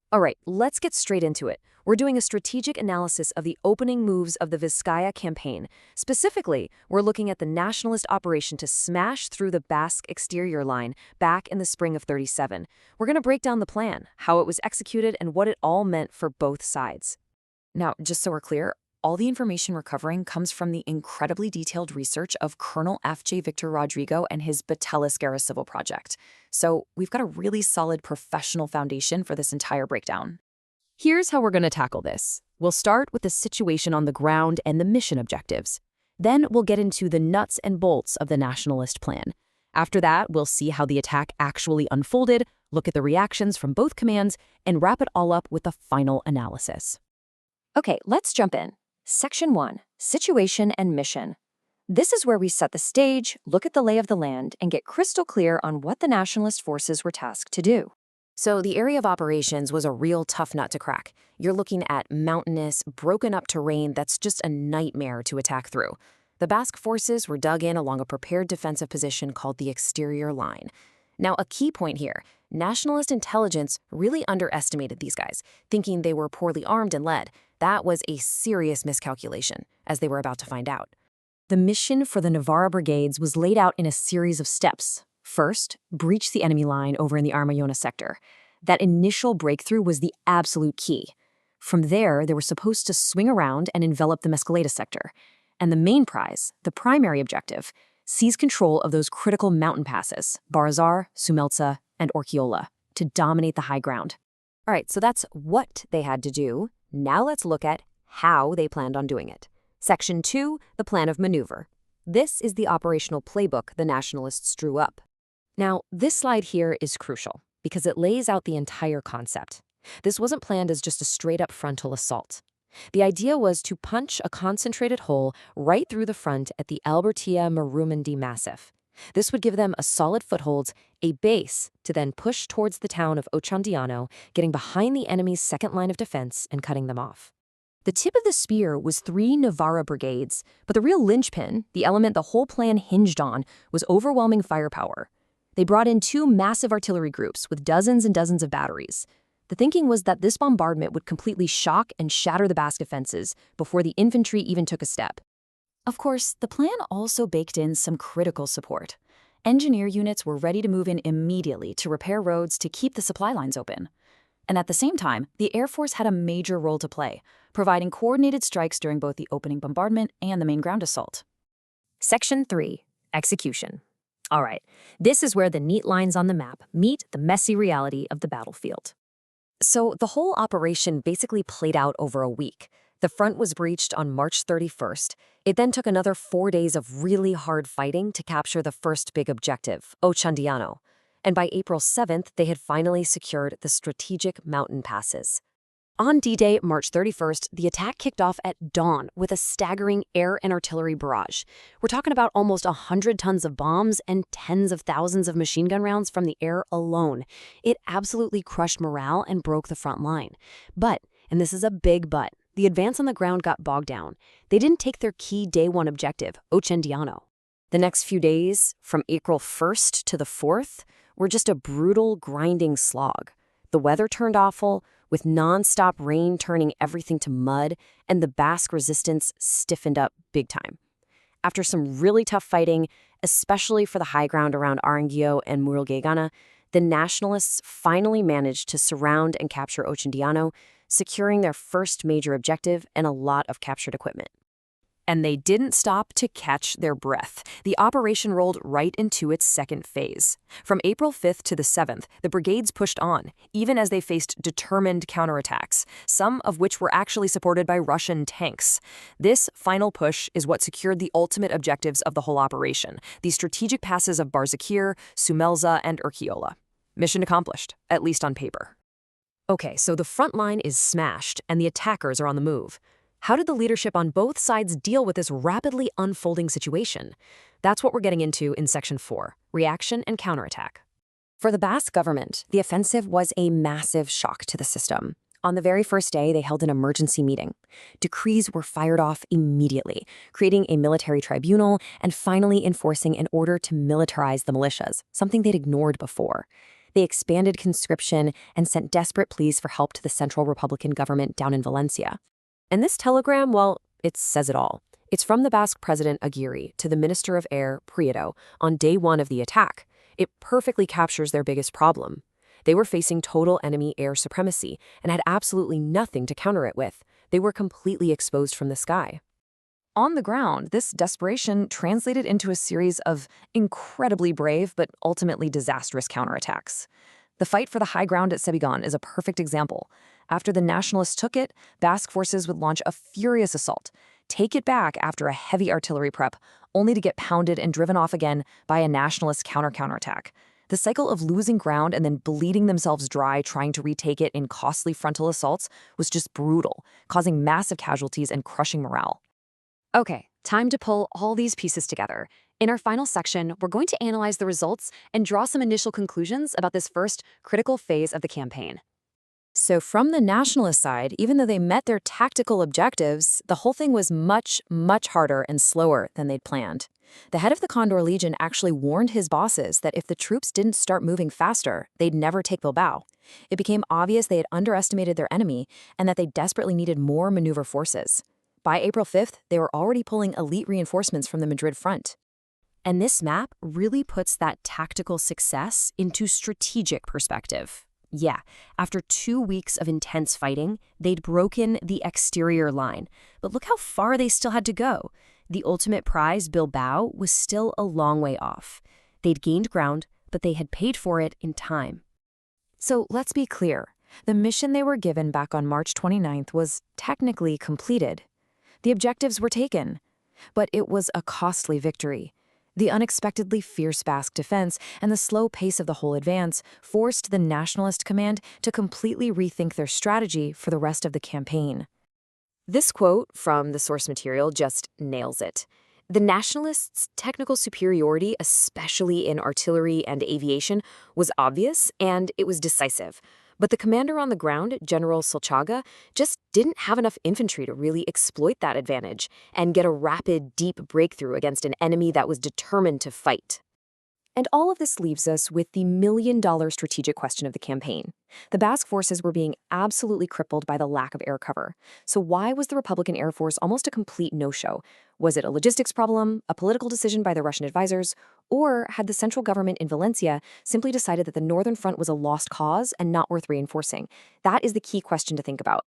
All right, let's get straight into it. We're doing a strategic analysis of the opening moves of the Vizcaya campaign. Specifically, we're looking at the nationalist operation to smash through the Basque exterior line back in the spring of 37. We're going to break down the plan, how it was executed, and what it all meant for both sides. Now, just so we're clear, all the information we're covering comes from the incredibly detailed research of Colonel F.J. Victor Rodrigo and his Batelis Guerra Civil project. So we've got a really solid professional foundation for this entire breakdown. Here's how we're going to tackle this. We'll start with the situation on the ground and the mission objectives. Then we'll get into the nuts and bolts of the nationalist plan. After that, we'll see how the attack actually unfolded, look at the reactions from both commands, and wrap it all up with a final analysis. Okay, let's jump in. Section 1, Situation and Mission. This is where we set the stage, look at the lay of the land, and get crystal clear on what the nationalist forces were tasked to do. So the area of operations was a real tough nut to crack. You're looking at mountainous, broken up terrain that's just a nightmare to attack through. The Basque forces were dug in along a prepared defensive position called the exterior line. Now, a key point here, nationalist intelligence really underestimated these guys, thinking they were poorly armed and led. That was a serious miscalculation, as they were about to find out. The mission for the Navarra brigades was laid out in a series of steps. First, breach the enemy line over in the Armayona sector. That initial breakthrough was the absolute key. From there, they were supposed to swing around and envelop the Mescaleta sector. And the main prize, the primary objective, seize control of those critical mountain passes, Barazar, Sumeltsa, and Orchiola, to dominate the high ground. All right, so that's what they had to do. Now let's look at how they planned on doing it. Section 2, the plan of maneuver. This is the operational playbook the nationalists drew up. Now, this slide here is crucial because it lays out the entire concept. This wasn't planned as just a straight-up frontal assault. The idea was to punch a concentrated hole right through the front at the Albertia-Marumandi Massif. This would give them a solid foothold, a base to then push towards the town of Ochandiano, getting behind the enemy's second line of defense and cutting them off. The tip of the spear was 3 Navarra brigades, but the real linchpin, the element the whole plan hinged on, was overwhelming firepower. They brought in 2 massive artillery groups with dozens and dozens of batteries. The thinking was that this bombardment would completely shock and shatter the Basque defenses before the infantry even took a step. Of course, the plan also baked in some critical support. Engineer units were ready to move in immediately to repair roads to keep the supply lines open. And at the same time, the Air Force had a major role to play, providing coordinated strikes during both the opening bombardment and the main ground assault. Section 3, Execution. All right, this is where the neat lines on the map meet the messy reality of the battlefield. So the whole operation basically played out over a week. The front was breached on March 31st. It then took another 4 days of really hard fighting to capture the first big objective, Ochandiano. And by April 7th, they had finally secured the strategic mountain passes. On D-Day, March 31st, the attack kicked off at dawn with a staggering air and artillery barrage. We're talking about almost 100 tons of bombs and tens of thousands of machine gun rounds from the air alone. It absolutely crushed morale and broke the front line. But, and this is a big but, the advance on the ground got bogged down. They didn't take their key Day 1 objective, Ochandiano. The next few days, from April 1st to the 4th, were just a brutal, grinding slog. The weather turned awful, with non-stop rain turning everything to mud, and the Basque resistance stiffened up big time. After some really tough fighting, especially for the high ground around Aranguio and Muralgagana, the nationalists finally managed to surround and capture Ochandiano, securing their first major objective and a lot of captured equipment. And they didn't stop to catch their breath. The operation rolled right into its second phase. From April 5th to the 7th, the brigades pushed on, even as they faced determined counterattacks, some of which were actually supported by Russian tanks. This final push is what secured the ultimate objectives of the whole operation, the strategic passes of Barzakir, Sumeltsa, and Orchiola. Mission accomplished, at least on paper. Okay, so the front line is smashed, and the attackers are on the move. How did the leadership on both sides deal with this rapidly unfolding situation? That's what we're getting into in Section 4, Reaction and Counterattack. For the Basque government, the offensive was a massive shock to the system. On the very first day, they held an emergency meeting. Decrees were fired off immediately, creating a military tribunal and finally enforcing an order to militarize the militias, something they'd ignored before. They expanded conscription and sent desperate pleas for help to the central Republican government down in Valencia. And this telegram, well, it says it all. It's from the Basque president Aguirre to the Minister of Air, Prieto, on day one of the attack. It perfectly captures their biggest problem. They were facing total enemy air supremacy and had absolutely nothing to counter it with. They were completely exposed from the sky. On the ground, this desperation translated into a series of incredibly brave but ultimately disastrous counterattacks. The fight for the high ground at Sebigán is a perfect example. After the Nationalists took it, Basque forces would launch a furious assault, take it back after a heavy artillery prep, only to get pounded and driven off again by a Nationalist counterattack. The cycle of losing ground and then bleeding themselves dry trying to retake it in costly frontal assaults was just brutal, causing massive casualties and crushing morale. Okay, time to pull all these pieces together. In our final section, we're going to analyze the results and draw some initial conclusions about this first critical phase of the campaign. So from the Nationalist side, even though they met their tactical objectives, the whole thing was much, much harder and slower than they'd planned. The head of the Condor Legion actually warned his bosses that if the troops didn't start moving faster, they'd never take Bilbao. It became obvious they had underestimated their enemy and that they desperately needed more maneuver forces. By April 5th, they were already pulling elite reinforcements from the Madrid front. And this map really puts that tactical success into strategic perspective. Yeah, after 2 weeks of intense fighting, they'd broken the exterior line. But look how far they still had to go. The ultimate prize, Bilbao, was still a long way off. They'd gained ground, but they had paid for it in time. So let's be clear. The mission they were given back on March 29th was technically completed. The objectives were taken, but it was a costly victory. The unexpectedly fierce Basque defense and the slow pace of the whole advance forced the Nationalist command to completely rethink their strategy for the rest of the campaign. This quote from the source material just nails it. The Nationalists' technical superiority, especially in artillery and aviation, was obvious and it was decisive. But the commander on the ground, General Solchaga, just didn't have enough infantry to really exploit that advantage and get a rapid, deep breakthrough against an enemy that was determined to fight. And all of this leaves us with the million-dollar strategic question of the campaign. The Basque forces were being absolutely crippled by the lack of air cover. So why was the Republican Air Force almost a complete no-show? Was it a logistics problem, a political decision by the Russian advisors, or had the central government in Valencia simply decided that the Northern Front was a lost cause and not worth reinforcing? That is the key question to think about.